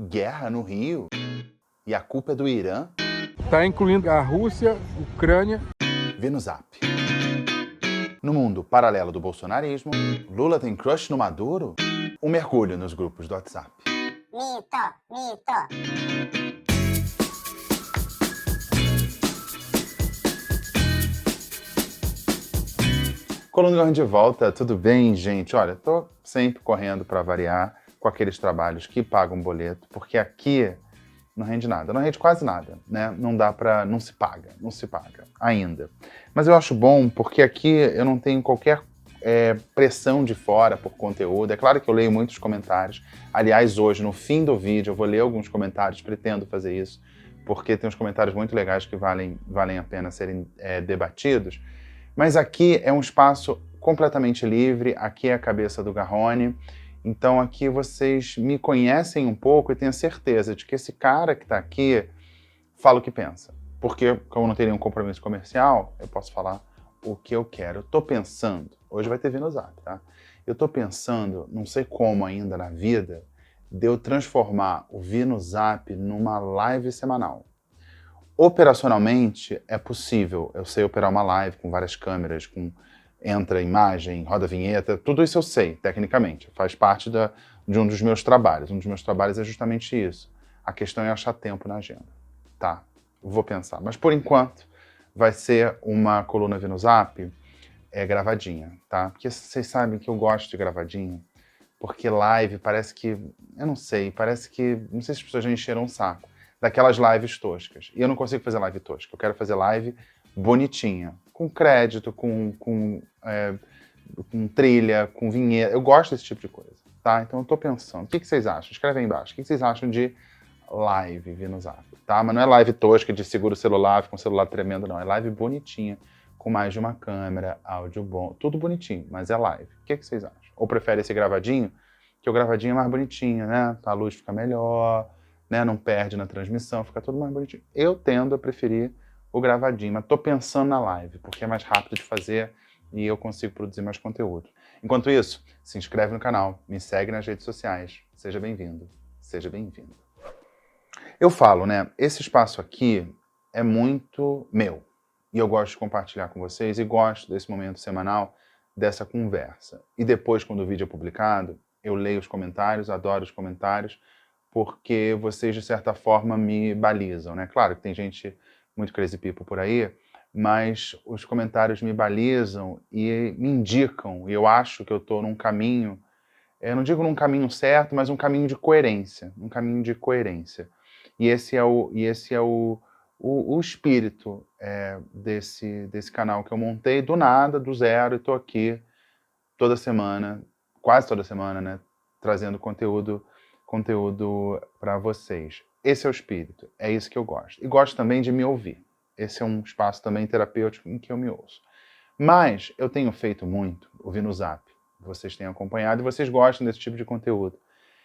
guerra no Rio? E a culpa é do Irã? Está incluindo a Rússia, Ucrânia. Vê no Zap. No mundo paralelo do bolsonarismo, Lula tem crush no Maduro? Um mergulho nos grupos do WhatsApp. Mito. Coluna Garden de volta, tudo bem, gente? Olha, tô sempre correndo para variar com aqueles trabalhos que pagam boleto, porque aqui não rende nada, não rende quase nada, né? Não se paga ainda. Mas eu acho bom porque aqui eu não tenho qualquer pressão de fora por conteúdo. É claro que eu leio muitos comentários. Aliás, hoje, no fim do vídeo, eu vou ler alguns comentários, pretendo fazer isso, porque tem uns comentários muito legais que valem a pena serem debatidos. Mas aqui é um espaço completamente livre, aqui é a cabeça do Garrone, então aqui vocês me conhecem um pouco e tenho certeza de que esse cara que está aqui fala o que pensa. Porque, como não tem nenhum compromisso comercial, eu posso falar o que eu quero. Eu tô pensando, hoje vai ter Vino Zap, tá? Eu tô pensando, não sei como ainda na vida, de eu transformar o Vino Zap numa live semanal. Operacionalmente é possível, eu sei operar uma live com várias câmeras, entra imagem, roda vinheta, tudo isso eu sei, tecnicamente, faz parte de um dos meus trabalhos. Um dos meus trabalhos é justamente isso. A questão é achar tempo na agenda, tá? Vou pensar, mas por enquanto vai ser uma coluna Vino Zap gravadinha, tá? Porque vocês sabem que eu gosto de gravadinha, porque live parece que, eu não sei se as pessoas já encheram um saco daquelas lives toscas. E eu não consigo fazer live tosca. Eu quero fazer live bonitinha, com crédito, com trilha, com vinheta. Eu gosto desse tipo de coisa, tá? Então eu tô pensando. O que vocês acham? Escreve aí embaixo. O que vocês acham de live Vino Zap, tá? Mas não é live tosca de segura o celular, fica um celular tremendo, não. É live bonitinha, com mais de uma câmera, áudio bom, tudo bonitinho, mas é live. O que vocês acham? Ou prefere esse gravadinho? Que o gravadinho é mais bonitinho, né? A luz fica melhor, né? Não perde na transmissão, fica tudo mais bonitinho. Eu tendo a preferir o gravadinho, mas tô pensando na live, porque é mais rápido de fazer e eu consigo produzir mais conteúdo. Enquanto isso, se inscreve no canal, me segue nas redes sociais. Seja bem-vindo, seja bem-vindo. Eu falo, né? Esse espaço aqui é muito meu. E eu gosto de compartilhar com vocês e gosto desse momento semanal, dessa conversa. E depois, quando o vídeo é publicado, eu leio os comentários, adoro os comentários, porque vocês, de certa forma, me balizam, né? Claro que tem gente muito crazy people por aí, mas os comentários me balizam e me indicam, e eu acho que eu estou num caminho, eu não digo num caminho certo, mas um caminho de coerência, E esse é o espírito desse canal que eu montei do nada, do zero, e estou aqui toda semana, quase toda semana, né, trazendo conteúdo para vocês. Esse é o espírito, é isso que eu gosto. E gosto também de me ouvir. Esse é um espaço também terapêutico em que eu me ouço. Mas eu tenho feito muito, ouvindo no Zap. Vocês têm acompanhado e vocês gostam desse tipo de conteúdo.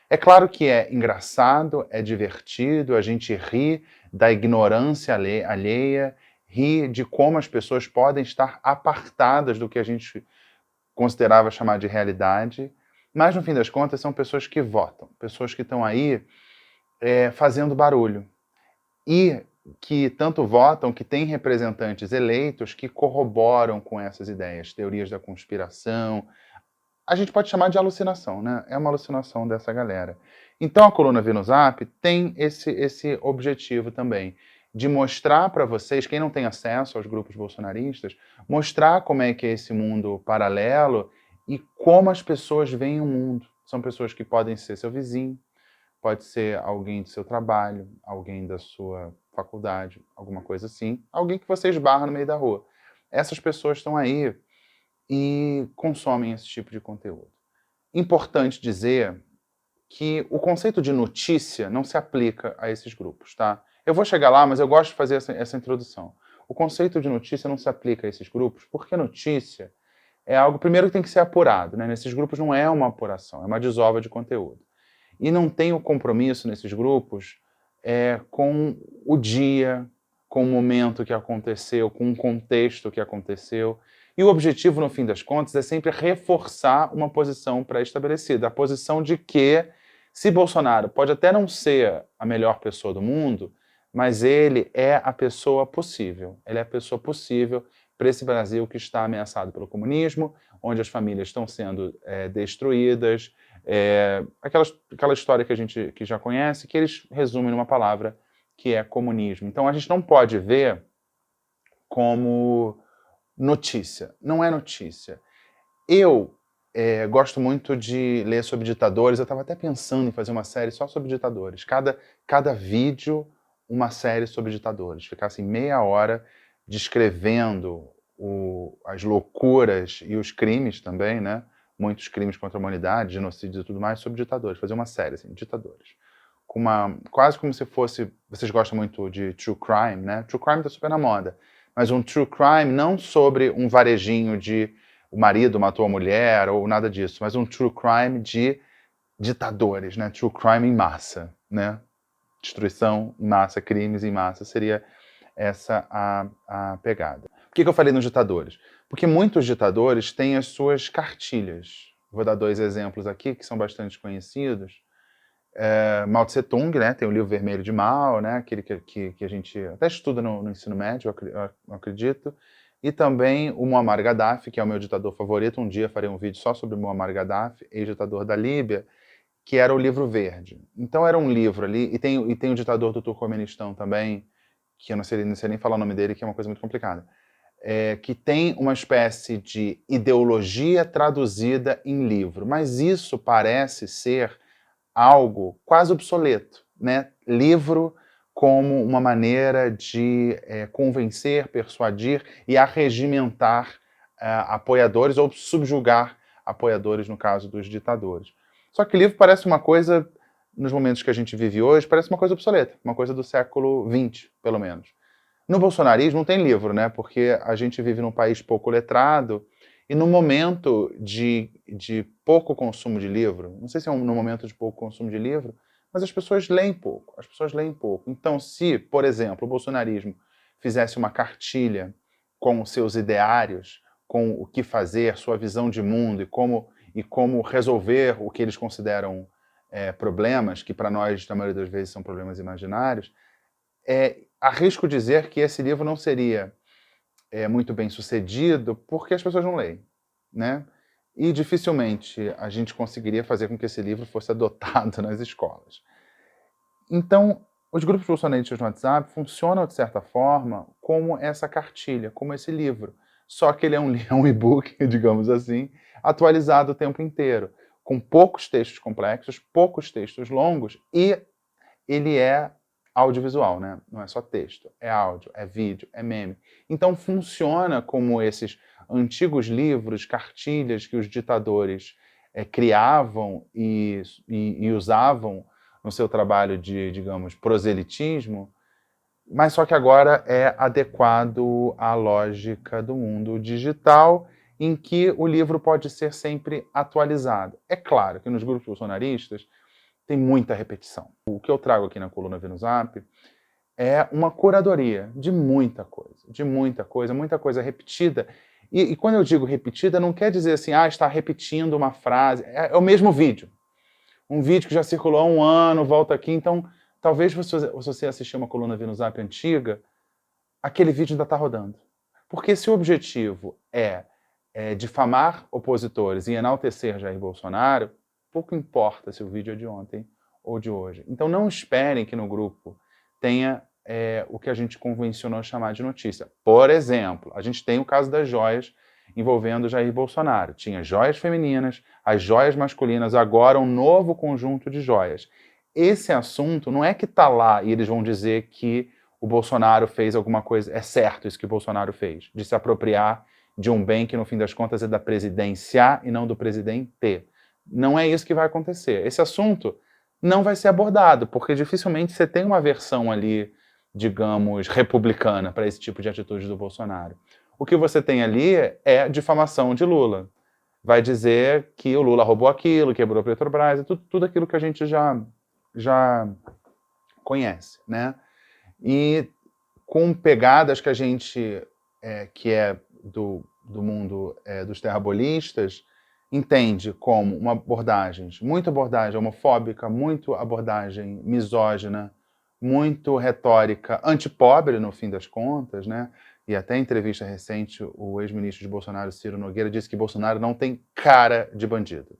É claro que é engraçado, é divertido, a gente ri da ignorância alheia, ri de como as pessoas podem estar apartadas do que a gente considerava chamar de realidade, mas no fim das contas são pessoas que votam, pessoas que estão aí fazendo barulho e que tanto votam que têm representantes eleitos que corroboram com essas ideias, teorias da conspiração. A gente pode chamar de alucinação, né? É uma alucinação dessa galera. Então a coluna Vino Zap tem esse objetivo também, de mostrar para vocês, quem não tem acesso aos grupos bolsonaristas, mostrar como é que é esse mundo paralelo e como as pessoas veem o mundo. São pessoas que podem ser seu vizinho, pode ser alguém do seu trabalho, alguém da sua faculdade, alguma coisa assim, alguém que você esbarra no meio da rua. Essas pessoas estão aí e consomem esse tipo de conteúdo. Importante dizer que o conceito de notícia não se aplica a esses grupos, tá? Eu vou chegar lá, mas eu gosto de fazer essa introdução. O conceito de notícia não se aplica a esses grupos, porque notícia é algo, primeiro, que tem que ser apurado, né? Nesses grupos não é uma apuração, é uma desova de conteúdo. E não tem o compromisso nesses grupos com o dia, com o momento que aconteceu, com o contexto que aconteceu. E o objetivo, no fim das contas, é sempre reforçar uma posição pré-estabelecida. A posição de que Se Bolsonaro pode até não ser a melhor pessoa do mundo, mas ele é a pessoa possível. Ele é a pessoa possível para esse Brasil que está ameaçado pelo comunismo, onde as famílias estão sendo destruídas, aquela história que a gente que já conhece, que eles resumem numa palavra que é comunismo. Então a gente não pode ver como notícia. Não é notícia. Eu gosto muito de ler sobre ditadores. Eu estava até pensando em fazer uma série só sobre ditadores. Cada vídeo, uma série sobre ditadores. Ficar assim meia hora descrevendo as loucuras e os crimes também, né? Muitos crimes contra a humanidade, genocídios e tudo mais, sobre ditadores. Fazer uma série, assim, ditadores. Quase como se fosse... Vocês gostam muito de true crime, né? True crime está super na moda. Mas um true crime não sobre um varejinho de o marido matou a mulher ou nada disso, mas um true crime de ditadores, né? True crime em massa, né? Destruição em massa, crimes em massa, seria essa a pegada. Por que eu falei nos ditadores? Porque muitos ditadores têm as suas cartilhas. Vou dar 2 exemplos aqui, que são bastante conhecidos. Mao Tse Tung, né? Tem o livro Vermelho de Mao, né? Aquele que a gente até estuda no ensino médio, eu acredito. E também o Muammar Gaddafi, que é o meu ditador favorito. Um dia farei um vídeo só sobre o Muammar Gaddafi, ex-ditador da Líbia, que era o livro verde. Então era um livro ali, e tem o ditador do Turcomenistão também, que eu não sei nem falar o nome dele, que é uma coisa muito complicada, que tem uma espécie de ideologia traduzida em livro. Mas isso parece ser algo quase obsoleto, né? Livro como uma maneira de convencer, persuadir e arregimentar apoiadores ou subjugar apoiadores, no caso dos ditadores. Só que livro parece uma coisa, nos momentos que a gente vive hoje, parece uma coisa obsoleta, uma coisa do século XX, pelo menos. No bolsonarismo não tem livro, né? Porque a gente vive num país pouco letrado e no momento de pouco consumo de livro, não sei se é no momento de pouco consumo de livro, mas as pessoas leem pouco, Então, se, por exemplo, o bolsonarismo fizesse uma cartilha com os seus ideários, com o que fazer, sua visão de mundo e como resolver o que eles consideram problemas, que para nós, na maioria das vezes, são problemas imaginários, arrisco dizer que esse livro não seria muito bem sucedido porque as pessoas não leem, né? E dificilmente a gente conseguiria fazer com que esse livro fosse adotado nas escolas. Então, os grupos bolsonaristas no WhatsApp funcionam, de certa forma, como essa cartilha, como esse livro. Só que ele é um e-book, digamos assim, atualizado o tempo inteiro, com poucos textos complexos, poucos textos longos, e ele é audiovisual, né? Não é só texto, é áudio, é vídeo, é meme. Então funciona como esses antigos livros, cartilhas que os ditadores criavam e usavam no seu trabalho de, digamos, proselitismo, mas só que agora é adequado à lógica do mundo digital, em que o livro pode ser sempre atualizado. É claro que nos grupos bolsonaristas tem muita repetição. O que eu trago aqui na coluna Vênus App é uma curadoria de muita coisa repetida. E quando eu digo repetida, não quer dizer assim, está repetindo uma frase. É o mesmo vídeo. Um vídeo que já circulou há um ano, volta aqui. Então, talvez você assistir uma coluna Vênus App antiga, aquele vídeo ainda está rodando. Porque se o objetivo é difamar opositores e enaltecer Jair Bolsonaro, pouco importa se o vídeo é de ontem ou de hoje. Então não esperem que no grupo tenha o que a gente convencionou chamar de notícia. Por exemplo, a gente tem o caso das joias envolvendo Jair Bolsonaro. Tinha joias femininas, as joias masculinas, agora um novo conjunto de joias. Esse assunto não é que está lá e eles vão dizer que o Bolsonaro fez alguma coisa, é certo isso que o Bolsonaro fez, de se apropriar de um bem que no fim das contas é da presidência e não do presidente. Não é isso que vai acontecer. Esse assunto não vai ser abordado, porque dificilmente você tem uma versão ali, digamos, republicana para esse tipo de atitude do Bolsonaro. O que você tem ali é difamação de Lula. Vai dizer que o Lula roubou aquilo, quebrou a Petrobras, e tudo aquilo que a gente já conhece, né? E com pegadas que a gente, que é do mundo dos terrabolistas, entende como uma muito abordagem homofóbica, muito abordagem misógina, muito retórica antipobre, no fim das contas, né? E até em entrevista recente, o ex-ministro de Bolsonaro, Ciro Nogueira, disse que Bolsonaro não tem cara de bandido.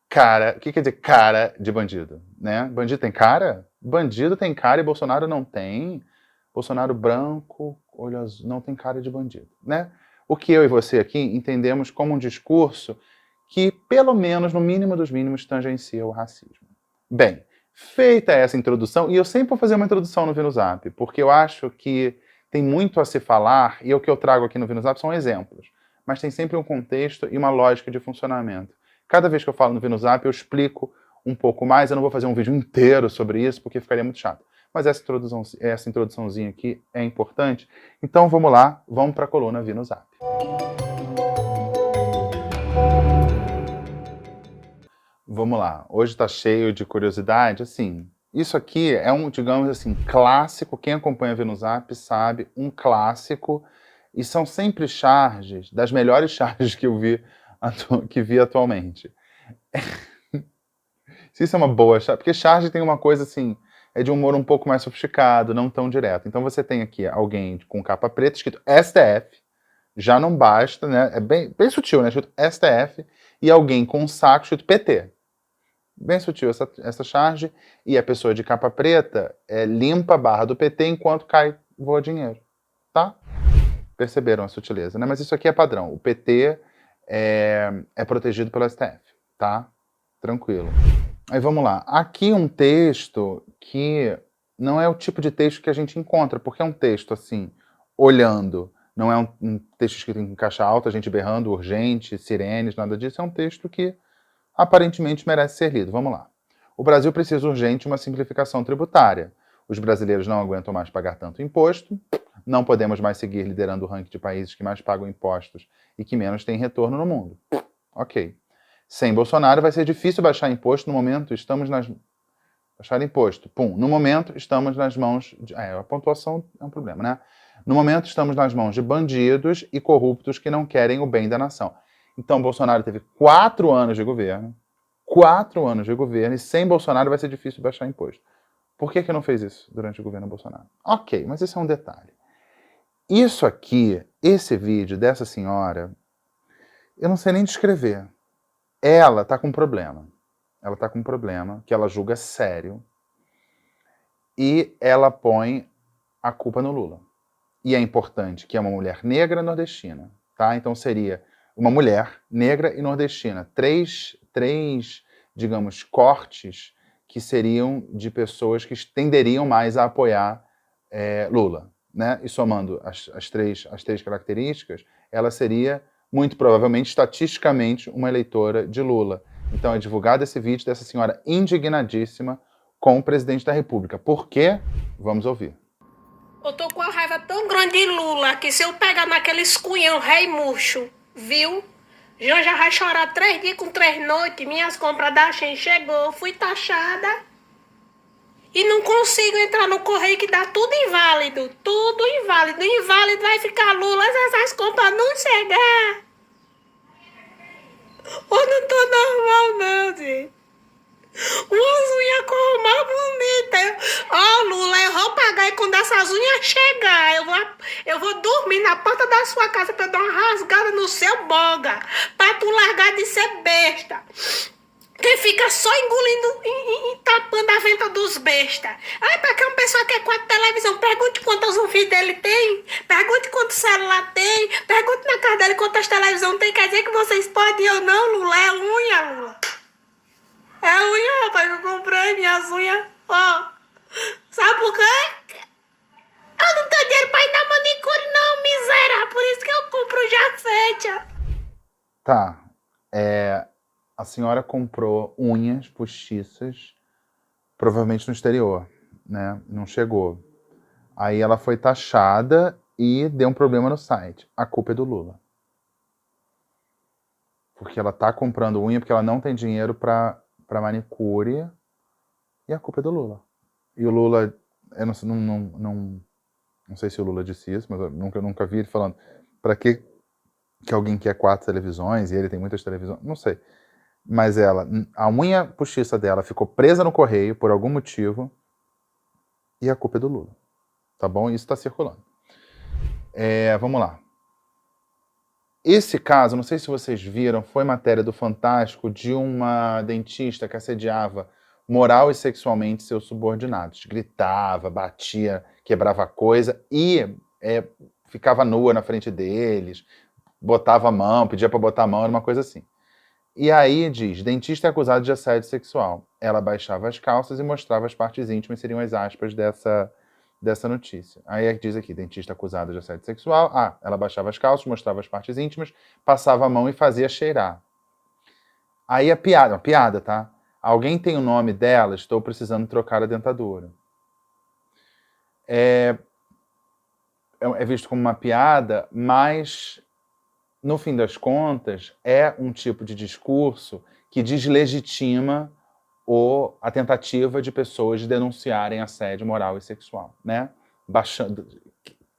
Cara, o que quer dizer cara de bandido? Né? Bandido tem cara? Bandido tem cara e Bolsonaro não tem. Bolsonaro branco, olho azul, não tem cara de bandido, né? O que eu e você aqui entendemos como um discurso que, pelo menos, no mínimo dos mínimos, tangencia o racismo. Bem, feita essa introdução, e eu sempre vou fazer uma introdução no VinoZap, porque eu acho que tem muito a se falar, e o que eu trago aqui no VinoZap são exemplos, mas tem sempre um contexto e uma lógica de funcionamento. Cada vez que eu falo no VinoZap, eu explico um pouco mais, eu não vou fazer um vídeo inteiro sobre isso, porque ficaria muito chato. Mas essa introduçãozinha aqui é importante. Então vamos lá, vamos para a coluna VinoZap. Vamos lá, hoje está cheio de curiosidade, assim, isso aqui é um, digamos assim, clássico, quem acompanha VinoZap sabe, um clássico, e são sempre charges, das melhores charges que eu vi, que vi atualmente. Se isso é uma boa charge, porque charge tem uma coisa assim, é de um humor um pouco mais sofisticado, não tão direto. Então você tem aqui alguém com capa preta, escrito STF, já não basta, né? É bem sutil, né? Escrito STF, e alguém com um saco escrito PT. Bem sutil essa charge, e a pessoa de capa preta limpa a barra do PT enquanto voa dinheiro, tá? Perceberam a sutileza, né? Mas isso aqui é padrão. O PT é protegido pelo STF, tá? Tranquilo. Aí vamos lá. Aqui um texto que não é o tipo de texto que a gente encontra, porque é um texto assim, olhando. Não é um texto escrito em caixa alta, gente berrando, urgente, sirenes, nada disso. É um texto que aparentemente merece ser lido. Vamos lá. O Brasil precisa urgente de uma simplificação tributária. Os brasileiros não aguentam mais pagar tanto imposto. Não podemos mais seguir liderando o ranking de países que mais pagam impostos e que menos têm retorno no mundo. Ok. Sem Bolsonaro vai ser difícil baixar imposto. No momento, estamos nas... Baixar imposto. Pum. No momento, estamos nas mãos... a pontuação é um problema, né? No momento, estamos nas mãos de bandidos e corruptos que não querem o bem da nação. Então, Bolsonaro teve 4 anos de governo. 4 anos de governo. E sem Bolsonaro vai ser difícil baixar imposto. Por que não fez isso durante o governo Bolsonaro? Ok, mas isso é um detalhe. Isso aqui, esse vídeo dessa senhora, eu não sei nem descrever. Ela tá com um problema. Ela tá com um problema que ela julga sério e ela põe a culpa no Lula. E é importante que é uma mulher negra nordestina, tá? Então seria uma mulher negra e nordestina. Três digamos, cortes que seriam de pessoas que tenderiam mais a apoiar Lula, né? E somando as três características, ela seria, muito provavelmente, estatisticamente, uma eleitora de Lula. Então é divulgado esse vídeo dessa senhora indignadíssima com o presidente da República. Por quê? Vamos ouvir. Eu tô com uma raiva tão grande de Lula que se eu pegar naqueles cunhão rei murcho, viu? Já vai chorar 3 dias com 3 noites. Minhas compras da Shein chegou, fui taxada. E não consigo entrar no correio que dá tudo inválido. Tudo inválido. Inválido vai ficar Lula se essas compras não chegar. Eu não tô normal não, gente. Umas unhas cor mais bonita. Ó, Lula, eu vou pagar e quando essas unhas chegar, eu vou dormir na porta da sua casa pra eu dar uma rasgada no seu boga. Pra tu largar de ser besta. Que fica só engolindo e tapando a venta dos bestas. Ai, pra que uma pessoa quer 4 televisão? Pergunte quantas o filho dele tem. Pergunte quanto celular tem. Pergunte na casa dele quantas televisões tem. Quer dizer que vocês podem ou não, Lula? É unha, Lula. É unha, rapaz, que eu comprei minhas unhas. Ó. Sabe por quê? Eu não tenho dinheiro pra ir na manicure, não, miséria. Por isso que eu compro já feita. Tá. A senhora comprou unhas postiças, provavelmente no exterior, né? Não chegou. Aí ela foi taxada e deu um problema no site. A culpa é do Lula. Porque ela tá comprando unha porque ela não tem dinheiro para manicure e a culpa é do Lula. E o Lula, eu não sei se o Lula disse isso, mas eu nunca vi ele falando para que que alguém quer 4 televisões e ele tem muitas televisões, não sei. Mas a unha postiça dela ficou presa no correio por algum motivo e a culpa é do Lula, tá bom? Isso está circulando. Vamos lá. Esse caso, não sei se vocês viram, foi matéria do Fantástico de uma dentista que assediava moral e sexualmente seus subordinados. Gritava, batia, quebrava coisa e ficava nua na frente deles, botava a mão, pedia para botar a mão, era uma coisa assim. E aí diz, dentista é acusado de assédio sexual. Ela baixava as calças e mostrava as partes íntimas, seriam as aspas dessa notícia. Aí diz aqui, dentista acusado de assédio sexual. Ela baixava as calças, mostrava as partes íntimas, passava a mão e fazia cheirar. Aí a piada, tá? Alguém tem o nome dela, estou precisando trocar a dentadura. É visto como uma piada, mas, no fim das contas, é um tipo de discurso que deslegitima a tentativa de pessoas de denunciarem assédio moral e sexual, né?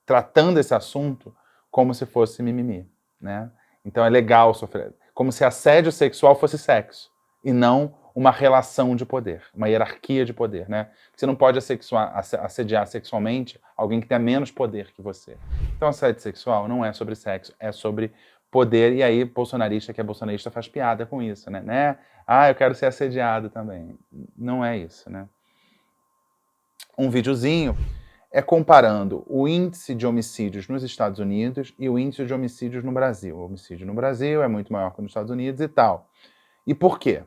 Tratando esse assunto como se fosse mimimi, né? Então é legal sofrer, como se assédio sexual fosse sexo e não uma relação de poder, uma hierarquia de poder, né? Você não pode assediar sexualmente alguém que tenha menos poder que você. Então assédio sexual não é sobre sexo, é sobre poder, e aí bolsonarista que é bolsonarista faz piada com isso, né? Eu quero ser assediado também. Não é isso, né? Um videozinho comparando o índice de homicídios nos Estados Unidos e o índice de homicídios no Brasil. O homicídio no Brasil é muito maior que nos Estados Unidos e tal. E por quê?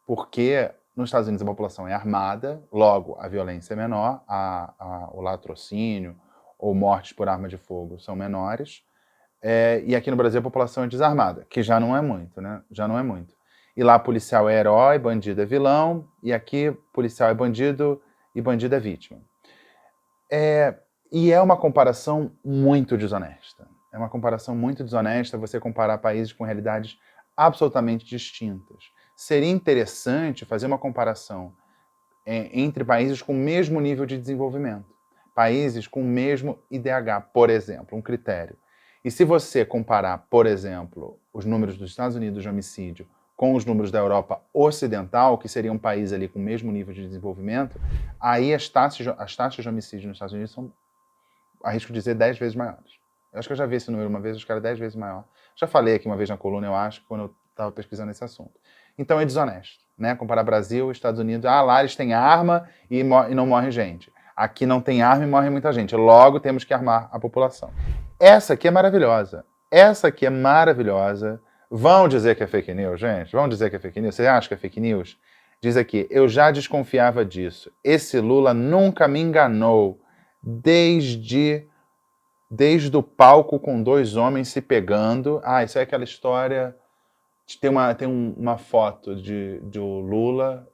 Porque nos Estados Unidos a população é armada, logo a violência é menor, o latrocínio ou mortes por arma de fogo são menores, e aqui no Brasil a população é desarmada, que já não é muito, né? Já não é muito. E lá policial é herói, bandido é vilão, e aqui policial é bandido e bandido é vítima. E é uma comparação muito desonesta. É uma comparação muito desonesta você comparar países com realidades absolutamente distintas. Seria interessante fazer uma comparação entre países com o mesmo nível de desenvolvimento. Países com o mesmo IDH, por exemplo, um critério. E se você comparar, por exemplo, os números dos Estados Unidos de homicídio com os números da Europa Ocidental, que seria um país ali com o mesmo nível de desenvolvimento, aí as taxas de homicídio nos Estados Unidos são, arrisco dizer, 10 vezes maiores. Eu acho que eu já vi esse número uma vez, acho que era 10 vezes maior. Já falei aqui uma vez na coluna, eu acho, quando eu estava pesquisando esse assunto. Então é desonesto, né? Comparar Brasil e Estados Unidos. Lá eles têm arma e não morre gente. Aqui não tem arma e morre muita gente. Logo temos que armar a população. Essa aqui é maravilhosa. Essa aqui é maravilhosa. Vão dizer que é fake news, gente? Vão dizer que é fake news? Você acha que é fake news? Diz aqui, eu já desconfiava disso. Esse Lula nunca me enganou. Desde o palco com 2 homens se pegando. Isso é aquela história... Tem uma foto de o Lula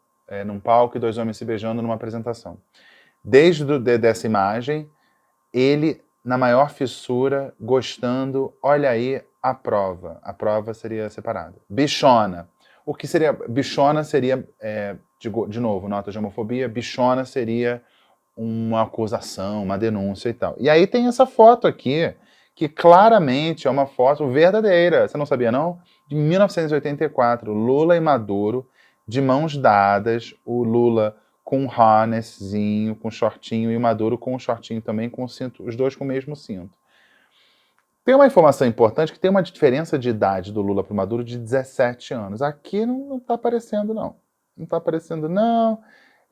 num palco e 2 homens se beijando numa apresentação. Dessa imagem, ele na maior fissura, gostando, olha aí a prova. A prova seria separada. Bichona. O que seria... Bichona seria, de novo, nota de homofobia, bichona seria uma acusação, uma denúncia e tal. E aí tem essa foto aqui, que claramente é uma foto verdadeira. Você não sabia, não? De 1984, Lula e Maduro, de mãos dadas, o Lula com um harnesszinho, com shortinho, e o Maduro com um shortinho também, com o cinto, os dois com o mesmo cinto. Tem uma informação importante que tem uma diferença de idade do Lula para o Maduro de 17 anos. Aqui não está aparecendo, não. Não está aparecendo, não.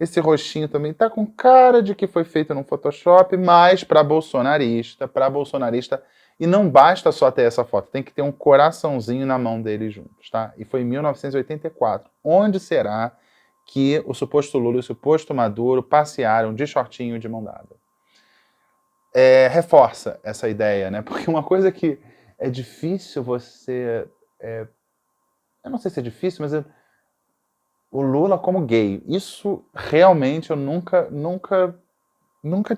Esse rostinho também está com cara de que foi feito no Photoshop, mas para bolsonarista, e não basta só ter essa foto, tem que ter um coraçãozinho na mão deles juntos, tá? E foi em 1984. Onde será que o suposto Lula e o suposto Maduro passearam de shortinho e de mão dada? Reforça essa ideia, né? Porque uma coisa que é difícil você... eu não sei se é difícil, mas o Lula como gay, isso realmente eu nunca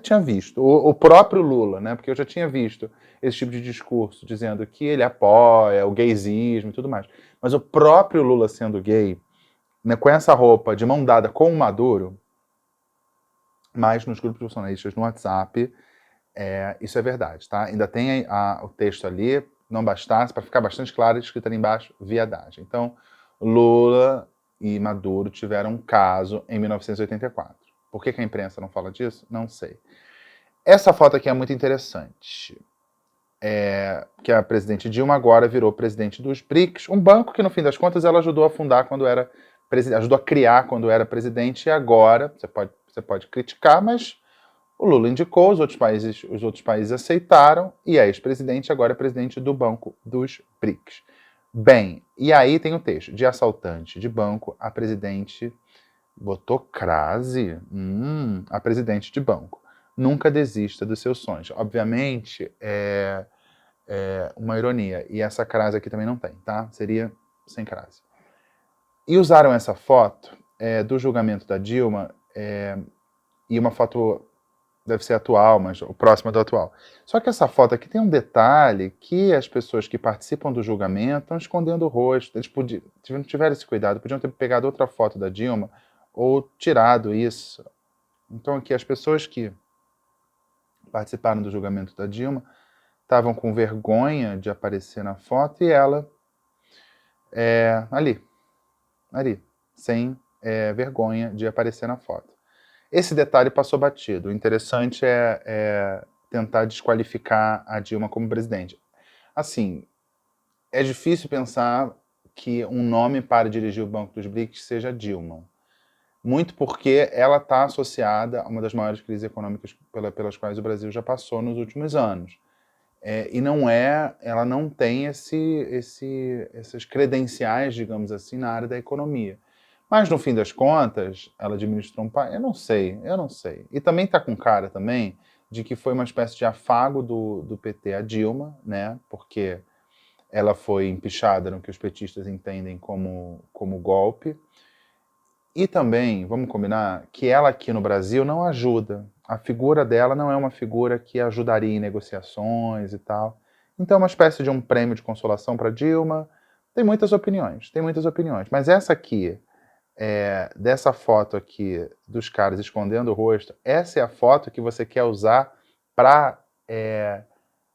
tinha visto. O próprio Lula, né? Porque eu já tinha visto esse tipo de discurso, dizendo que ele apoia o gaysismo e tudo mais. Mas o próprio Lula sendo gay, né, com essa roupa de mão dada com o Maduro, mas nos grupos bolsonaristas no WhatsApp, isso é verdade, tá? Ainda tem o texto ali, não bastasse, para ficar bastante claro, escrito ali embaixo, viadagem. Então, Lula e Maduro tiveram um caso em 1984. Por que a imprensa não fala disso? Não sei. Essa foto aqui é muito interessante. Que a presidente Dilma agora virou presidente dos BRICS, um banco que, no fim das contas, ela ajudou a fundar quando era presidente, ajudou a criar quando era presidente, e agora, você pode criticar, mas o Lula indicou, os outros países aceitaram, e a ex-presidente agora é presidente do Banco dos BRICS. Bem, e aí tem o texto, de assaltante de banco, a presidente botou crase, a presidente de banco. Nunca desista dos seus sonhos. Obviamente, é uma ironia. E essa crase aqui também não tem, tá? Seria sem crase. E usaram essa foto do julgamento da Dilma, e uma foto deve ser atual, mas o próximo é do atual. Só que essa foto aqui tem um detalhe que as pessoas que participam do julgamento estão escondendo o rosto. Eles não tiveram esse cuidado, podiam ter pegado outra foto da Dilma ou tirado isso. Então aqui as pessoas que participaram do julgamento da Dilma estavam com vergonha de aparecer na foto, e ela ali, sem vergonha de aparecer na foto. Esse detalhe passou batido. O interessante é tentar desqualificar a Dilma como presidente. Assim, é difícil pensar que um nome para dirigir o Banco dos BRICS seja Dilma. Muito porque ela está associada a uma das maiores crises econômicas pelas quais o Brasil já passou nos últimos anos. E ela não tem essas credenciais, digamos assim, na área da economia. Mas, no fim das contas, ela administrou um país. Eu não sei. E também está com cara também de que foi uma espécie de afago do PT a Dilma, né? Porque ela foi empichada no que os petistas entendem como golpe. E também, vamos combinar, que ela aqui no Brasil não ajuda. A figura dela não é uma figura que ajudaria em negociações e tal. Então é uma espécie de um prêmio de consolação para Dilma. Tem muitas opiniões. Mas essa aqui, dessa foto aqui dos caras escondendo o rosto, essa é a foto que você quer usar para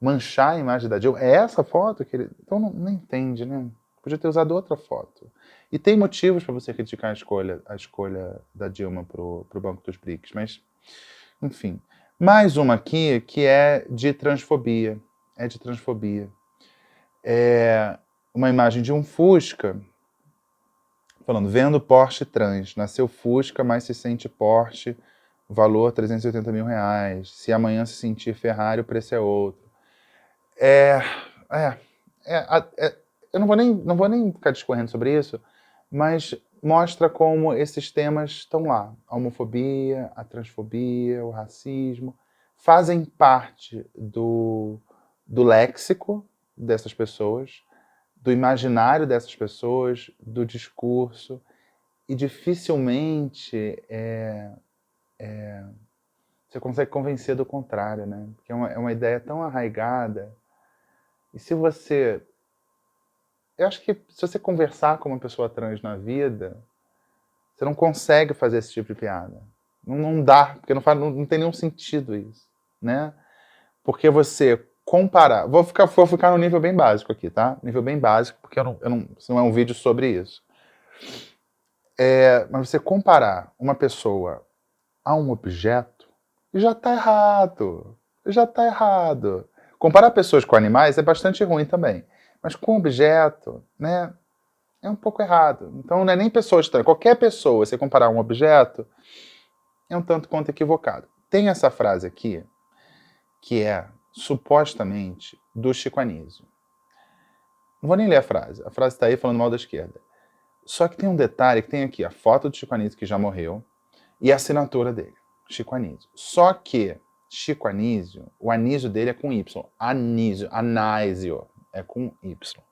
manchar a imagem da Dilma. É essa foto que ele... Então não entende, né? Podia ter usado outra foto. E tem motivos para você criticar a escolha da Dilma para o Banco dos BRICS, mas, enfim. Mais uma aqui que é de transfobia. Uma imagem de um Fusca, falando, vendo Porsche trans. Nasceu Fusca, mas se sente Porsche, valor R$380 mil. Se amanhã se sentir Ferrari, o preço é outro. Eu não vou nem ficar discorrendo sobre isso, mas mostra como esses temas estão lá. A homofobia, a transfobia, o racismo, fazem parte do léxico dessas pessoas, do imaginário dessas pessoas, do discurso, e dificilmente você consegue convencer do contrário, né? Porque é uma ideia tão arraigada. E se você... Eu acho que se você conversar com uma pessoa trans na vida, você não consegue fazer esse tipo de piada. Não dá, porque não tem nenhum sentido isso, né? Porque você comparar... Vou ficar no nível bem básico aqui, tá? Nível bem básico, porque isso não é um vídeo sobre isso. Mas você comparar uma pessoa a um objeto, já está errado. Comparar pessoas com animais é bastante ruim também. Mas com objeto, né, é um pouco errado. Então não é nem pessoa estranha. Qualquer pessoa, você comparar um objeto, é um tanto quanto equivocado. Tem essa frase aqui, que é, supostamente, do Chico Anísio. Não vou nem ler a frase está aí falando mal da esquerda. Só que tem um detalhe, que tem aqui a foto do Chico Anísio, que já morreu, e a assinatura dele, Chico Anísio. Só que Chico Anísio, o Anísio dele é com Y. Anísio. É com Y.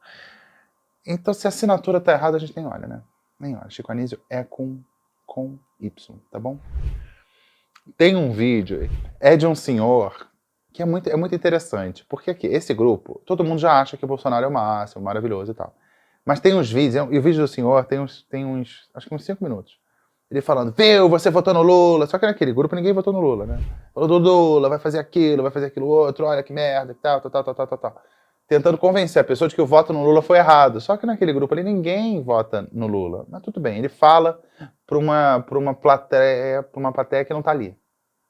Então, se a assinatura tá errada, a gente nem olha, né? Nem olha. Chico Anísio é com Y, tá bom? Tem um vídeo, de um senhor, que é muito interessante. Porque aqui, esse grupo, todo mundo já acha que o Bolsonaro é o máximo, maravilhoso e tal. Mas tem uns vídeos, e o vídeo do senhor tem uns acho que uns 5 minutos. Ele falando, viu, você votou no Lula. Só que naquele grupo ninguém votou no Lula, né? Falou do Lula, vai fazer aquilo outro, olha que merda, tal. tentando convencer a pessoa de que o voto no Lula foi errado. Só que naquele grupo ali ninguém vota no Lula. Mas tudo bem, ele fala para uma plateia que não está ali,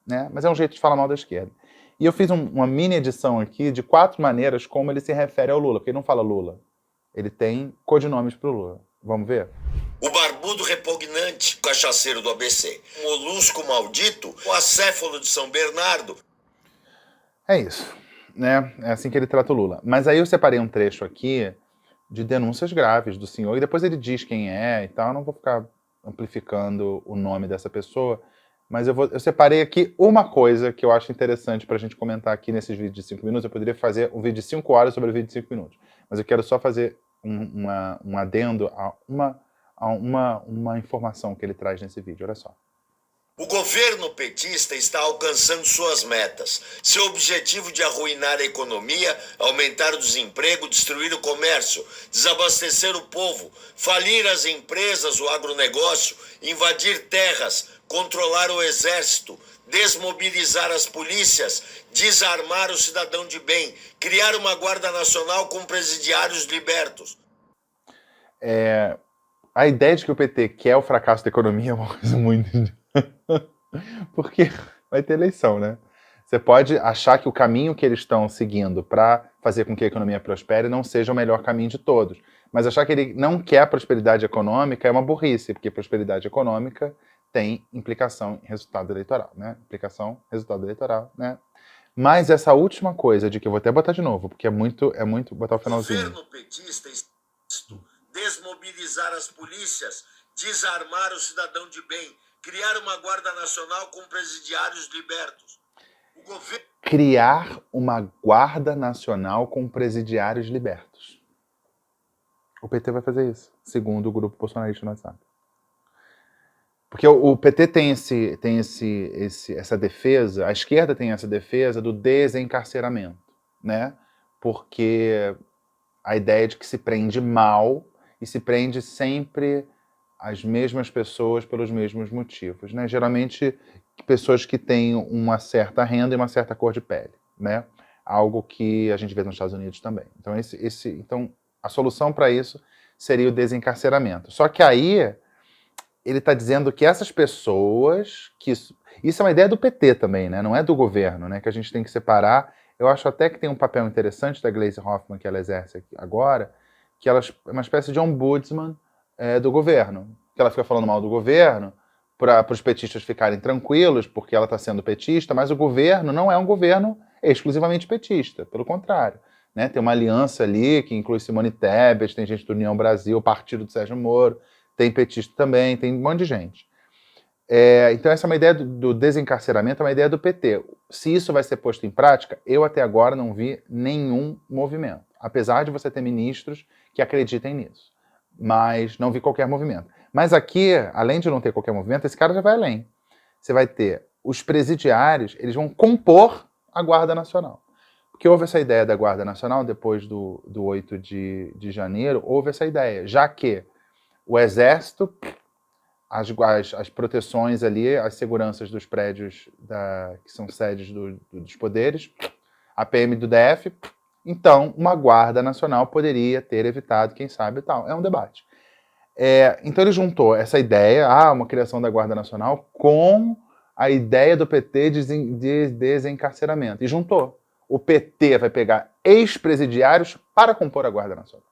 né? Mas é um jeito de falar mal da esquerda. E eu fiz uma mini edição aqui de 4 maneiras como ele se refere ao Lula, porque ele não fala Lula. Ele tem codinomes para o Lula. Vamos ver? O barbudo repugnante, o cachaceiro do ABC. O molusco maldito, o acéfalo de São Bernardo. É isso, né? É assim que ele trata o Lula. Mas aí eu separei um trecho aqui de denúncias graves do senhor, e depois ele diz quem é e tal. Eu não vou ficar amplificando o nome dessa pessoa, mas eu separei aqui uma coisa que eu acho interessante para a gente comentar aqui nesses vídeos de 5 minutos. Eu poderia fazer um vídeo de 5 horas sobre o vídeo de 5 minutos, mas eu quero só fazer um adendo a uma informação que ele traz nesse vídeo. Olha só. O governo petista está alcançando suas metas. Seu objetivo de arruinar a economia, aumentar o desemprego, destruir o comércio, desabastecer o povo, falir as empresas, o agronegócio, invadir terras, controlar o exército, desmobilizar as polícias, desarmar o cidadão de bem, criar uma guarda nacional com presidiários libertos. A ideia de que o PT quer o fracasso da economia é uma coisa muito... Porque vai ter eleição, né? Você pode achar que o caminho que eles estão seguindo para fazer com que a economia prospere não seja o melhor caminho de todos. Mas achar que ele não quer prosperidade econômica é uma burrice, porque prosperidade econômica tem implicação em resultado eleitoral, né? Implicação, resultado eleitoral, né? Mas essa última coisa de que eu vou até botar de novo, porque é muito botar o finalzinho. O governo petista desmobilizar as polícias, desarmar o cidadão de bem, criar uma guarda nacional com presidiários libertos. Criar uma guarda nacional com presidiários libertos. O PT vai fazer isso, segundo o grupo bolsonarista no WhatsApp. Porque o PT tem essa defesa, a esquerda tem essa defesa do desencarceramento, né? Porque a ideia de que se prende mal e se prende sempre as mesmas pessoas pelos mesmos motivos, né? Geralmente pessoas que têm uma certa renda e uma certa cor de pele, né? Algo que a gente vê nos Estados Unidos também. Então, então a solução para isso seria o desencarceramento. Só que aí ele está dizendo que essas pessoas... Isso é uma ideia do PT também, né? Não é do governo, né? Que a gente tem que separar. Eu acho até que tem um papel interessante da Gleisi Hoffmann que ela exerce aqui agora, que ela é uma espécie de ombudsman do governo, que ela fica falando mal do governo para os petistas ficarem tranquilos, porque ela está sendo petista, mas o governo não é um governo exclusivamente petista, pelo contrário, né? Tem uma aliança ali que inclui Simone Tebet, tem gente do União Brasil, o partido do Sérgio Moro, tem petista também, tem um monte de gente. Então essa é uma ideia do desencarceramento, é uma ideia do PT. Se isso vai ser posto em prática, eu até agora não vi nenhum movimento, apesar de você ter ministros que acreditem nisso. Mas não vi qualquer movimento. Mas aqui, além de não ter qualquer movimento, esse cara já vai além. Você vai ter os presidiários, eles vão compor a Guarda Nacional. Porque houve essa ideia da Guarda Nacional, depois do 8 de janeiro, houve essa ideia, já que o Exército, as proteções ali, as seguranças dos prédios que são sedes dos poderes, a PM do DF... Então, uma Guarda Nacional poderia ter evitado, quem sabe e tal. É um debate. Então ele juntou essa ideia, uma criação da Guarda Nacional, com a ideia do PT de desencarceramento. E juntou. O PT vai pegar ex-presidiários para compor a Guarda Nacional.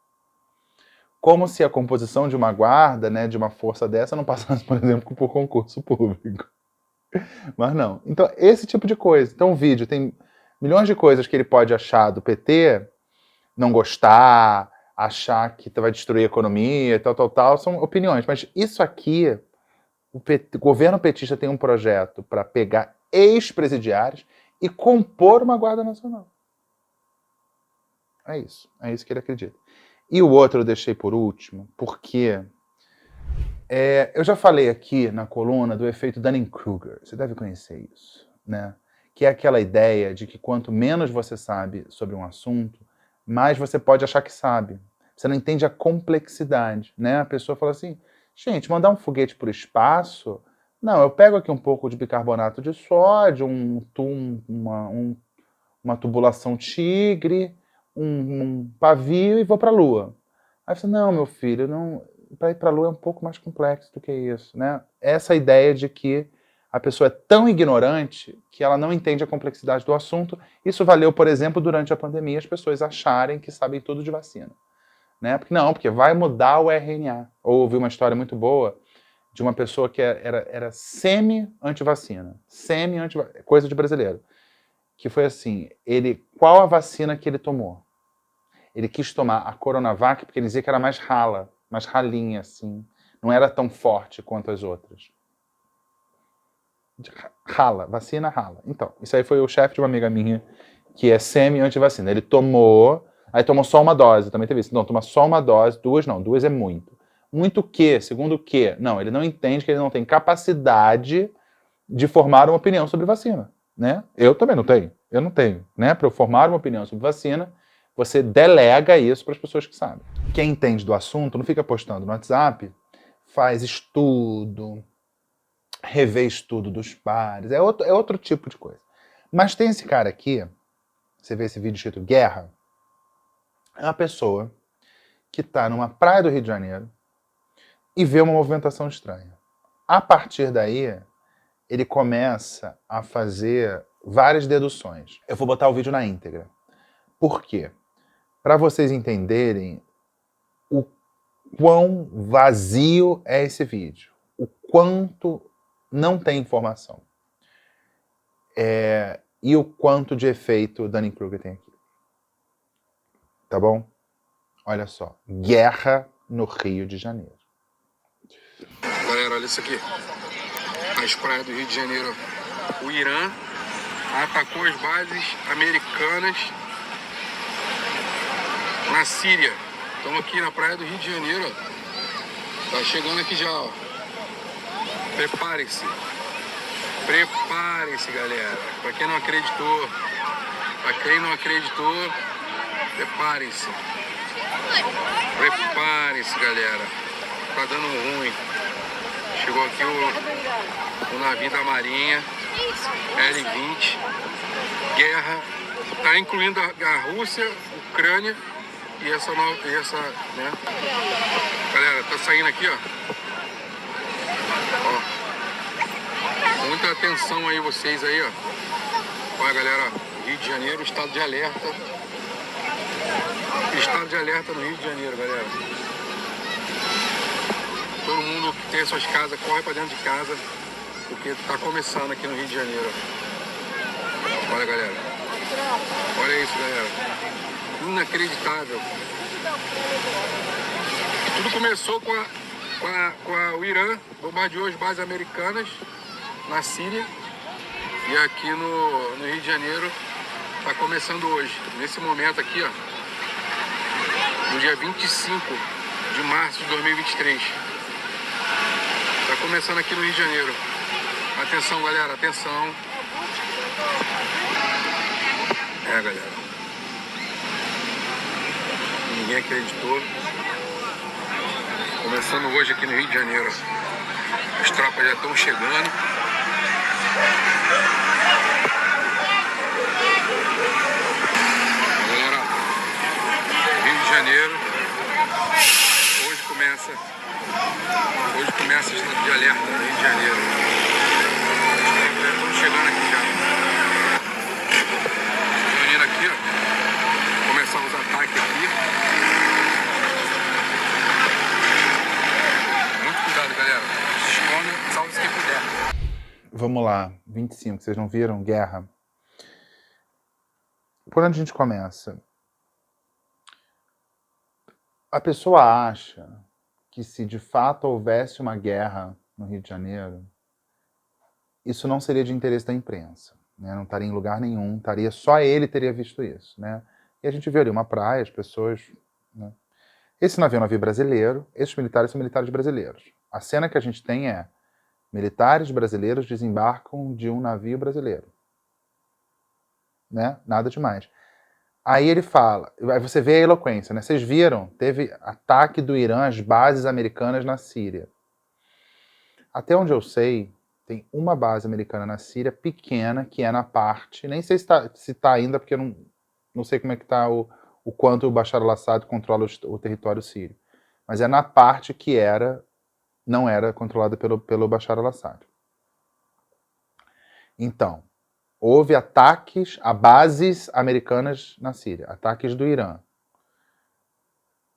Como se a composição de uma guarda, né, de uma força dessa, não passasse, por exemplo, por concurso público. Mas não. Então, esse tipo de coisa. Então o vídeo tem milhões de coisas que ele pode achar do PT, não gostar, achar que vai destruir a economia, tal, são opiniões. Mas isso aqui, o governo petista tem um projeto para pegar ex-presidiários e compor uma Guarda Nacional. É isso que ele acredita. E o outro eu deixei por último, porque eu já falei aqui na coluna do efeito Dunning-Kruger, você deve conhecer isso, né? Que é aquela ideia de que quanto menos você sabe sobre um assunto, mais você pode achar que sabe. Você não entende a complexidade, né? A pessoa fala assim, gente, mandar um foguete para o espaço... Não, eu pego aqui um pouco de bicarbonato de sódio, uma tubulação tigre, um pavio e vou para a Lua. Aí você, não, meu filho, não, para ir para a Lua é um pouco mais complexo do que isso, né? Essa ideia de que a pessoa é tão ignorante que ela não entende a complexidade do assunto. Isso valeu, por exemplo, durante a pandemia, as pessoas acharem que sabem tudo de vacina. Né? Porque vai mudar o RNA. Ou ouvi uma história muito boa de uma pessoa que era semi-antivacina. Semi-antivacina, coisa de brasileiro. Que foi assim, qual a vacina que ele tomou? Ele quis tomar a Coronavac porque ele dizia que era mais rala, mais ralinha, assim. Não era tão forte quanto as outras. Rala, vacina rala. Então, isso aí foi o chefe de uma amiga minha que é semi-antivacina. Ele tomou, aí tomou só uma dose, também teve isso. Não, toma só uma dose, duas é muito. Muito o quê? Segundo o quê? Não, ele não entende que ele não tem capacidade de formar uma opinião sobre vacina, né? Eu também não tenho. Eu não tenho, né? Para eu formar uma opinião sobre vacina, você delega isso para as pessoas que sabem. Quem entende do assunto não fica postando no WhatsApp, faz estudo, rever estudo dos pares, é outro tipo de coisa. Mas tem esse cara aqui, você vê esse vídeo escrito Guerra, é uma pessoa que está numa praia do Rio de Janeiro e vê uma movimentação estranha. A partir daí, ele começa a fazer várias deduções. Eu vou botar o vídeo na íntegra. Por quê? Para vocês entenderem o quão vazio é esse vídeo, o quanto não tem informação. E o quanto de efeito Dunning-Kruger tem aqui. Tá bom? Olha só. Guerra no Rio de Janeiro. Galera, olha isso aqui. As praias do Rio de Janeiro. O Irã atacou as bases americanas na Síria. Estamos aqui na praia do Rio de Janeiro. Ó. Tá chegando aqui já, ó. Preparem-se. Preparem-se, galera. Pra quem não acreditou, preparem-se. Preparem-se, galera. Tá dando ruim. Chegou aqui o navio da Marinha, L-20. Guerra. Tá incluindo a Rússia, Ucrânia e essa, né? Galera, tá saindo aqui, ó. Muita atenção aí vocês aí, ó. Olha, galera, Rio de Janeiro, estado de alerta. Estado de alerta no Rio de Janeiro, galera. Todo mundo que tem suas casas, corre pra dentro de casa, porque tá começando aqui no Rio de Janeiro. Olha, galera. Olha isso, galera. Inacreditável. Tudo começou com o Irã, bombardeou as bases americanas na Síria. E aqui no Rio de Janeiro tá começando hoje. Nesse momento aqui, ó. No dia 25 de março de 2023. Tá começando aqui no Rio de Janeiro. Atenção, galera, atenção. Galera. Ninguém acreditou. Começando hoje aqui no Rio de Janeiro. As tropas já estão chegando. Galera, Rio de Janeiro. Hoje começa o estado de alerta no Rio de Janeiro. As tropas já estão chegando aqui já. Reunindo aqui, ó. Começar os ataques aqui. Muito cuidado, galera. Se esconda, salve se quem puder. Vamos lá, 25, vocês não viram? Guerra. Por onde a gente começa? A pessoa acha que se de fato houvesse uma guerra no Rio de Janeiro, isso não seria de interesse da imprensa, né? Não estaria em lugar nenhum, só ele teria visto isso, né? E a gente vê ali uma praia, as pessoas, né? Esse navio é um navio brasileiro, esses militares são militares brasileiros. A cena que a gente tem é militares brasileiros desembarcam de um navio brasileiro, né? Nada demais. Aí ele fala, aí você vê a eloquência, né? Vocês viram? Teve ataque do Irã às bases americanas na Síria. Até onde eu sei, tem uma base americana na Síria, pequena, que é na parte, nem sei se tá ainda, porque eu não sei como é que tá o o quanto o Bashar al-Assad controla o território sírio. Mas é na parte que não era controlada pelo Bashar al-Assad. Então, houve ataques a bases americanas na Síria, ataques do Irã.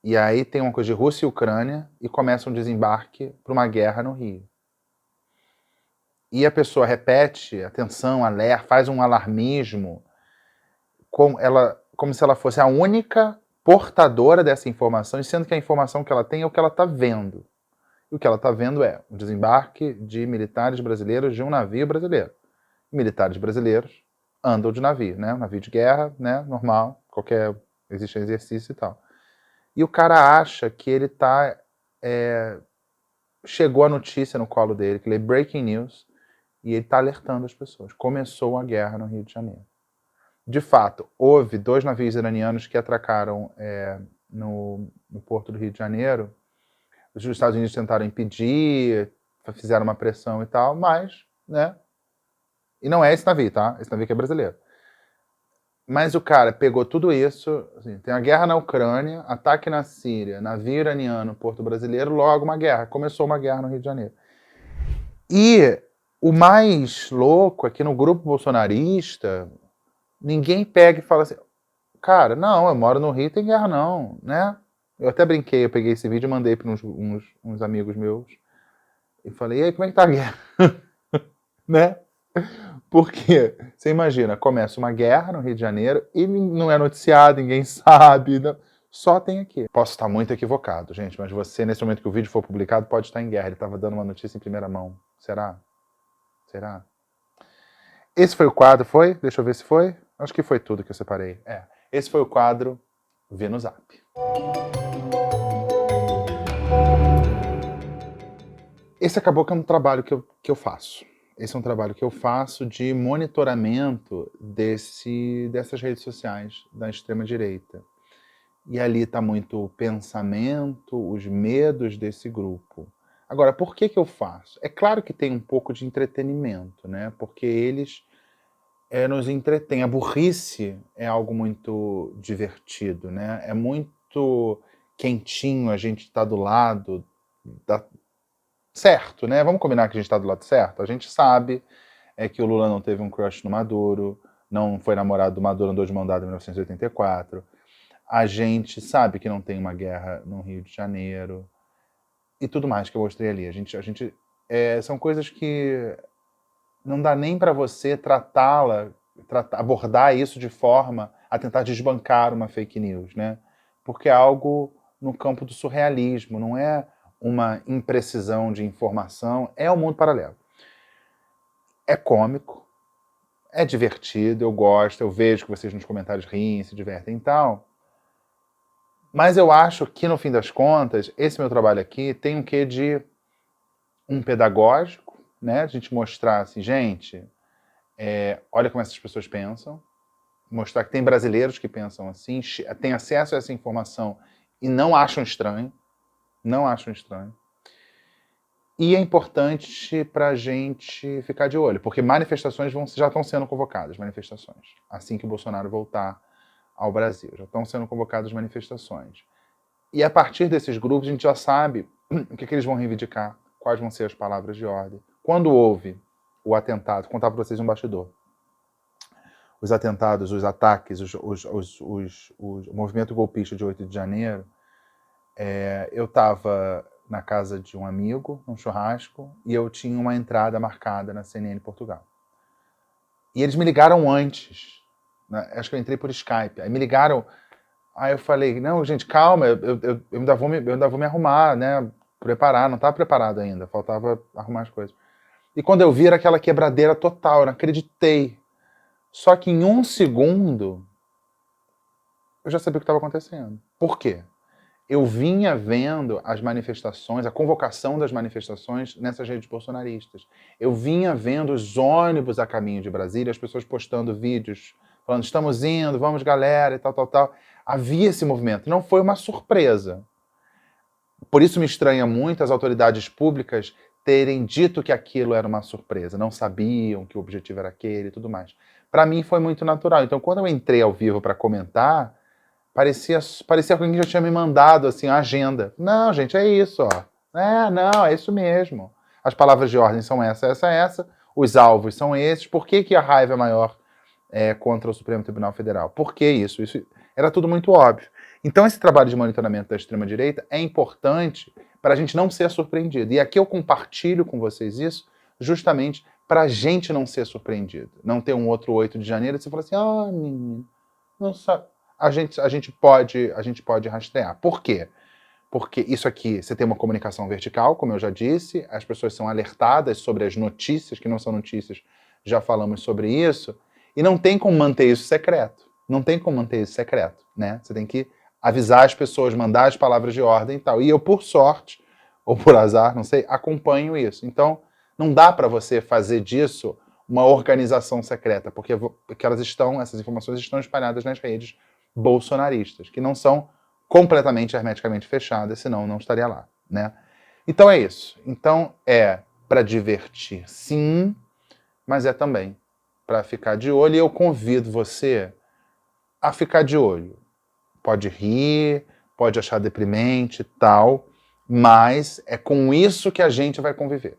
E aí tem uma coisa de Rússia e Ucrânia e começa um desembarque para uma guerra no Rio. E a pessoa repete, atenção, alerta, faz um alarmismo, como se ela fosse a única portadora dessa informação, sendo que a informação que ela tem é o que ela está vendo. E o que ela está vendo é o desembarque de militares brasileiros de um navio brasileiro. Militares brasileiros andam de navio, né? Um navio de guerra, né? Normal, existe exercício e tal. E o cara acha que ele tá... chegou a notícia no colo dele, que ele é breaking news, e ele está alertando as pessoas. Começou a guerra no Rio de Janeiro. De fato, houve 2 navios iranianos que atracaram no porto do Rio de Janeiro. Os Estados Unidos tentaram impedir, fizeram uma pressão e tal, mas, né? E não é esse navio, tá? Esse navio que é brasileiro. Mas o cara pegou tudo isso, assim, tem a guerra na Ucrânia, ataque na Síria, navio iraniano, porto brasileiro, logo uma guerra. Começou uma guerra no Rio de Janeiro. E o mais louco é que no grupo bolsonarista, ninguém pega e fala assim, cara, não, eu moro no Rio, tem guerra não, né? Eu até brinquei, eu peguei esse vídeo e mandei para uns amigos meus e falei, e aí, como é que tá a guerra? Né? Porque, você imagina, começa uma guerra no Rio de Janeiro e não é noticiado, ninguém sabe, não, só tem aqui. Posso estar muito equivocado, gente, mas você, nesse momento que o vídeo for publicado, pode estar em guerra. Ele estava dando uma notícia em primeira mão. Será? Será? Esse foi o quadro, foi? Deixa eu ver se foi. Acho que foi tudo que eu separei. Esse foi o quadro Vê no Zap. Esse acabou que é um trabalho que eu faço. Esse é um trabalho que eu faço de monitoramento dessas redes sociais da extrema-direita. E ali está muito o pensamento, os medos desse grupo. Agora, por que eu faço? É claro que tem um pouco de entretenimento, né? Porque eles nos entretêm. A burrice é algo muito divertido, né? É muito quentinho a gente estar do lado certo, né? Vamos combinar que a gente está do lado certo? A gente sabe que o Lula não teve um crush no Maduro, não foi namorado do Maduro, andou de mão dada em 1984. A gente sabe que não tem uma guerra no Rio de Janeiro. E tudo mais que eu mostrei ali. São coisas que não dá nem para você abordar isso de forma a tentar desbancar uma fake news, né? Porque é algo no campo do surrealismo, não é uma imprecisão de informação, é um mundo paralelo. É cômico, é divertido, eu gosto, eu vejo que vocês nos comentários riem, se divertem e tal. Mas eu acho que, no fim das contas, esse meu trabalho aqui tem um quê de um pedagógico, né? A gente mostrar assim, gente, olha como essas pessoas pensam, mostrar que tem brasileiros que pensam assim, têm acesso a essa informação e não acham estranho, E é importante para a gente ficar de olho, porque manifestações já estão sendo convocadas, assim que o Bolsonaro voltar ao Brasil. Já estão sendo convocadas manifestações. E a partir desses grupos a gente já sabe o que eles vão reivindicar, quais vão ser as palavras de ordem. Quando houve o atentado, vou contar para vocês um bastidor. Os atentados, os ataques, o movimento golpista de 8 de janeiro, eu estava na casa de um amigo, num churrasco, e eu tinha uma entrada marcada na CNN Portugal. E eles me ligaram antes, né? Acho que eu entrei por Skype, aí me ligaram, aí eu falei, não, gente, calma, eu ainda vou me arrumar, né, preparar, não estava preparado ainda, faltava arrumar as coisas. E quando eu vi, era aquela quebradeira total, eu não acreditei. Só que em 1 segundo, eu já sabia o que estava acontecendo. Por quê? Eu vinha vendo as manifestações, a convocação das manifestações nessas redes bolsonaristas. Eu vinha vendo os ônibus a caminho de Brasília, as pessoas postando vídeos, falando, estamos indo, vamos galera, e tal. Havia esse movimento, não foi uma surpresa. Por isso me estranha muito as autoridades públicas terem dito que aquilo era uma surpresa, não sabiam que o objetivo era aquele e tudo mais. Para mim foi muito natural. Então, quando eu entrei ao vivo para comentar, Parecia alguém que já tinha me mandado assim, a agenda. Não, gente, é isso, ó. Não, é isso mesmo. As palavras de ordem são essa. Os alvos são esses. Por que a raiva é maior contra o Supremo Tribunal Federal? Por que isso? Isso era tudo muito óbvio. Então, esse trabalho de monitoramento da extrema-direita é importante para a gente não ser surpreendido. E aqui eu compartilho com vocês isso justamente para a gente não ser surpreendido. Não ter um outro 8 de janeiro e você fala assim, menino, não sabe. A gente pode rastrear. Por quê? Porque isso aqui, você tem uma comunicação vertical, como eu já disse, as pessoas são alertadas sobre as notícias, que não são notícias, já falamos sobre isso, e não tem como manter isso secreto. Não tem como manter isso secreto, né? Você tem que avisar as pessoas, mandar as palavras de ordem e tal. E eu, por sorte, ou por azar, não sei, acompanho isso. Então, não dá para você fazer disso uma organização secreta, porque essas informações estão espalhadas nas redes bolsonaristas, que não são completamente hermeticamente fechadas, senão não estaria lá, né? Então é isso. Então é para divertir, sim, mas é também para ficar de olho, e eu convido você a ficar de olho. Pode rir, pode achar deprimente e tal, mas é com isso que a gente vai conviver.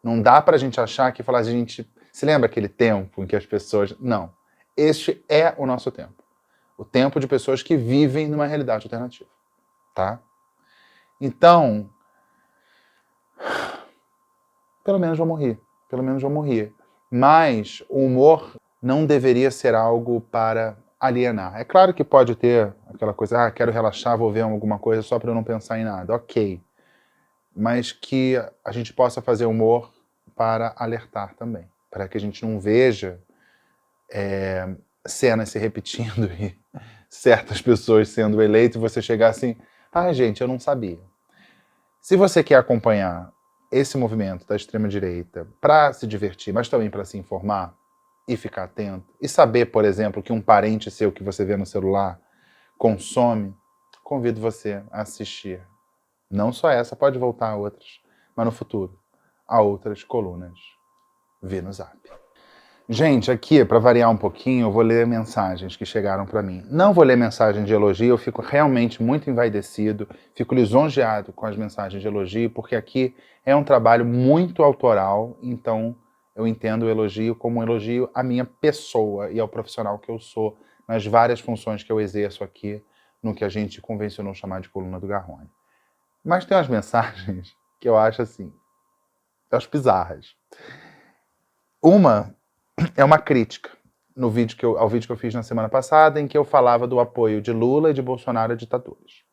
Não dá pra gente achar que falar, gente, se lembra aquele tempo em que as pessoas... Não. Este é o nosso tempo. O tempo de pessoas que vivem numa realidade alternativa. Tá? Então, pelo menos vamos rir. Pelo menos vamos rir. Mas o humor não deveria ser algo para alienar. É claro que pode ter aquela coisa, quero relaxar, vou ver alguma coisa só para eu não pensar em nada. Ok. Mas que a gente possa fazer humor para alertar também. Para que a gente não veja cenas se repetindo e certas pessoas sendo eleitas e você chegar assim, gente, eu não sabia. Se você quer acompanhar esse movimento da extrema-direita para se divertir, mas também para se informar e ficar atento, e saber, por exemplo, que um parente seu que você vê no celular consome, convido você a assistir. Não só essa, pode voltar a outras, mas no futuro, a outras colunas. Vê no Zap. Gente, aqui, para variar um pouquinho, eu vou ler mensagens que chegaram para mim. Não vou ler mensagem de elogio, eu fico realmente muito envaidecido, fico lisonjeado com as mensagens de elogio, porque aqui é um trabalho muito autoral, então eu entendo o elogio como um elogio à minha pessoa e ao profissional que eu sou, nas várias funções que eu exerço aqui, no que a gente convencionou chamar de coluna do Garrone. Mas tem umas mensagens que eu acho assim, eu acho bizarras. Uma é uma crítica ao vídeo que eu fiz na semana passada, em que eu falava do apoio de Lula e de Bolsonaro a ditaduras.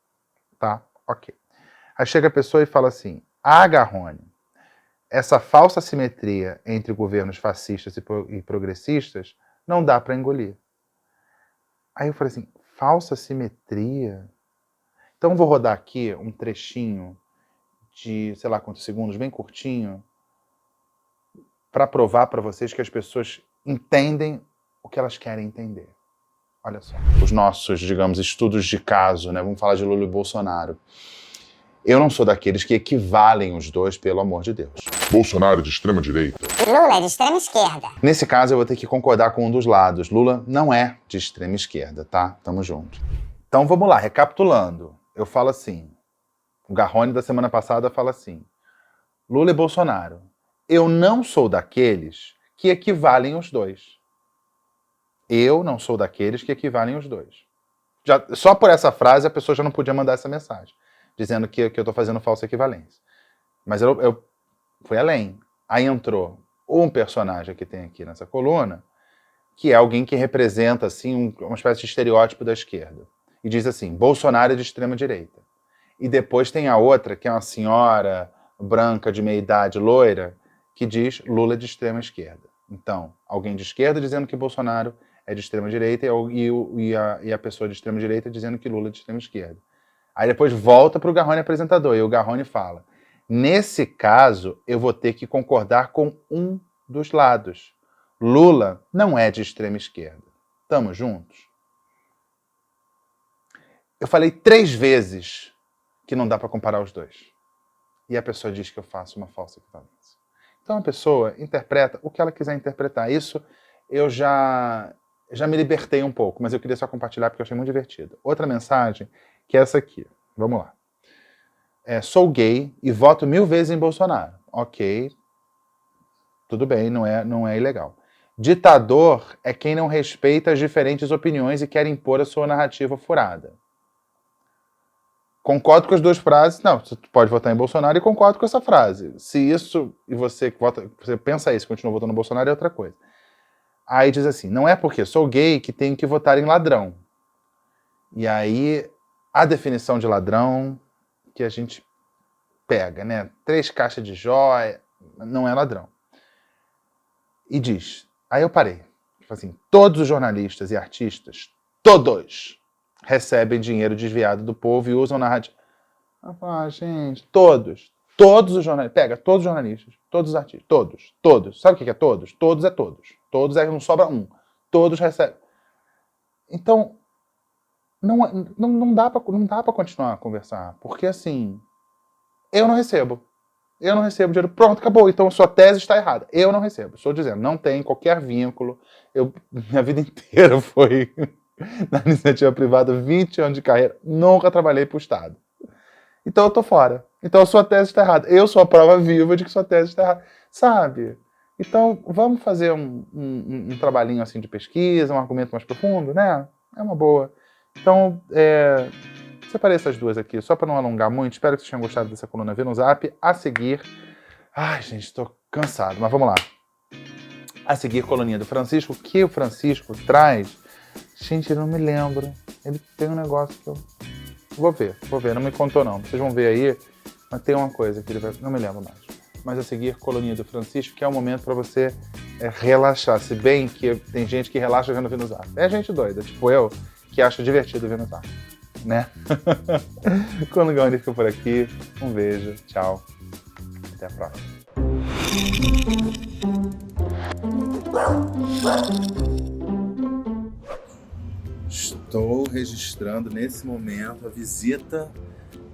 Tá? Ok. Aí chega a pessoa e fala assim, Garrone, essa falsa simetria entre governos fascistas e progressistas não dá para engolir. Aí eu falei assim, falsa simetria? Então vou rodar aqui um trechinho de, sei lá quantos segundos, bem curtinho, para provar para vocês que as pessoas entendem o que elas querem entender. Olha só. Os nossos, digamos, estudos de caso, né? Vamos falar de Lula e Bolsonaro. Eu não sou daqueles que equivalem os dois, pelo amor de Deus. Bolsonaro é de extrema direita. Lula é de extrema esquerda. Nesse caso, eu vou ter que concordar com um dos lados. Lula não é de extrema esquerda, tá? Tamo junto. Então vamos lá, recapitulando. Eu falo assim, o Garrone da semana passada fala assim, Lula e Bolsonaro, eu não sou daqueles que equivalem os dois. Eu não sou daqueles que equivalem os dois. Só por essa frase a pessoa já não podia mandar essa mensagem, dizendo que eu estou fazendo falsa equivalência. Mas eu fui além. Aí entrou um personagem que tem aqui nessa coluna, que é alguém que representa assim, uma espécie de estereótipo da esquerda. E diz assim, Bolsonaro é de extrema direita. E depois tem a outra, que é uma senhora branca de meia idade, loira, que diz Lula é de extrema esquerda. Então, alguém de esquerda dizendo que Bolsonaro é de extrema direita e a pessoa de extrema direita dizendo que Lula é de extrema esquerda. Aí depois volta para o Garrone apresentador e o Garrone fala, nesse caso eu vou ter que concordar com um dos lados. Lula não é de extrema esquerda. Tamo juntos? Eu falei 3 vezes que não dá para comparar os dois. E a pessoa diz que eu faço uma falsa equivalência. Então a pessoa interpreta o que ela quiser interpretar. Isso eu já Já me libertei um pouco, mas eu queria só compartilhar porque eu achei muito divertido. Outra mensagem, que é essa aqui. Vamos lá. Sou gay e voto 1000 vezes em Bolsonaro. Ok. Tudo bem, não é ilegal. Ditador é quem não respeita as diferentes opiniões e quer impor a sua narrativa furada. Concordo com as duas frases. Não, você pode votar em Bolsonaro e concordo com essa frase. Se isso, e você pensa isso e continua votando no Bolsonaro, é outra coisa. Aí diz assim, não é porque sou gay que tenho que votar em ladrão. E aí, a definição de ladrão que a gente pega, né? 3 caixas de joia, não é ladrão. E diz, aí eu parei. Assim, todos os jornalistas e artistas, todos, recebem dinheiro desviado do povo e usam narrativa. Gente, todos os jornalistas, pega todos os jornalistas, todos os artistas, todos. Sabe o que é todos? Todos é todos. Todos é não sobra um. Todos recebem. Então, não dá pra continuar a conversar, porque assim, eu não recebo dinheiro, pronto, acabou. Então sua tese está errada. Eu não recebo. Estou dizendo, não tem qualquer vínculo. Minha vida inteira foi na iniciativa privada, 20 anos de carreira, nunca trabalhei para o Estado. Então eu tô fora. Então sua tese está errada. Eu sou a prova viva de que sua tese está errada. Sabe? Então vamos fazer um trabalhinho assim de pesquisa, um argumento mais profundo, né? É uma boa. Então, separei essas duas aqui, só para não alongar muito. Espero que vocês tenham gostado dessa coluna V no Zap. A seguir... Ai, gente, estou cansado, mas vamos lá. A seguir, coluninha do Francisco. O que o Francisco traz? Gente, eu não me lembro. Ele tem um negócio que eu... Vou ver. Não me contou, não. Vocês vão ver aí. Mas tem uma coisa que ele vai... Não me lembro mais. Mas a seguir, coluninha do Francisco, que é o momento para você relaxar. Se bem que tem gente que relaxa vendo o Zap. É gente doida, tipo eu, que acha divertido ver no Zap. Né? Quando o Gauni fica por aqui, um beijo, tchau, até a próxima. Estou registrando nesse momento a visita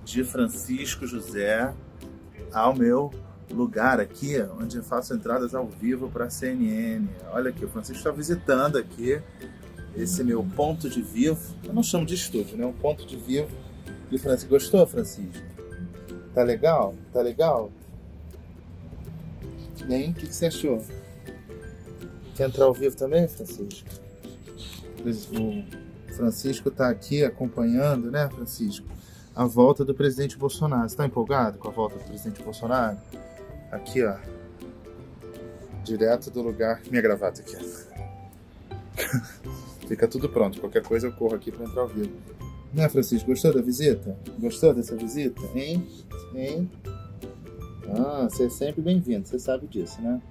de Francisco José ao meu lugar aqui, onde eu faço entradas ao vivo para a CNN. Olha aqui, o Francisco está visitando aqui esse meu ponto de vivo. Eu não chamo de estúdio, né? Um ponto de vivo. E o Francisco, gostou, Francisco? Tá legal? Tá legal? Bem, o que você achou? Quer entrar ao vivo também, Francisco? O Francisco tá aqui acompanhando, né, Francisco? A volta do presidente Bolsonaro. Você tá empolgado com a volta do presidente Bolsonaro? Aqui, ó. Direto do lugar... Minha gravata aqui, ó. Fica tudo pronto. Qualquer coisa eu corro aqui para entrar ao vivo. Né, Francisco? Gostou da visita? Gostou dessa visita? Hein? Ah, você é sempre bem-vindo. Você sabe disso, né?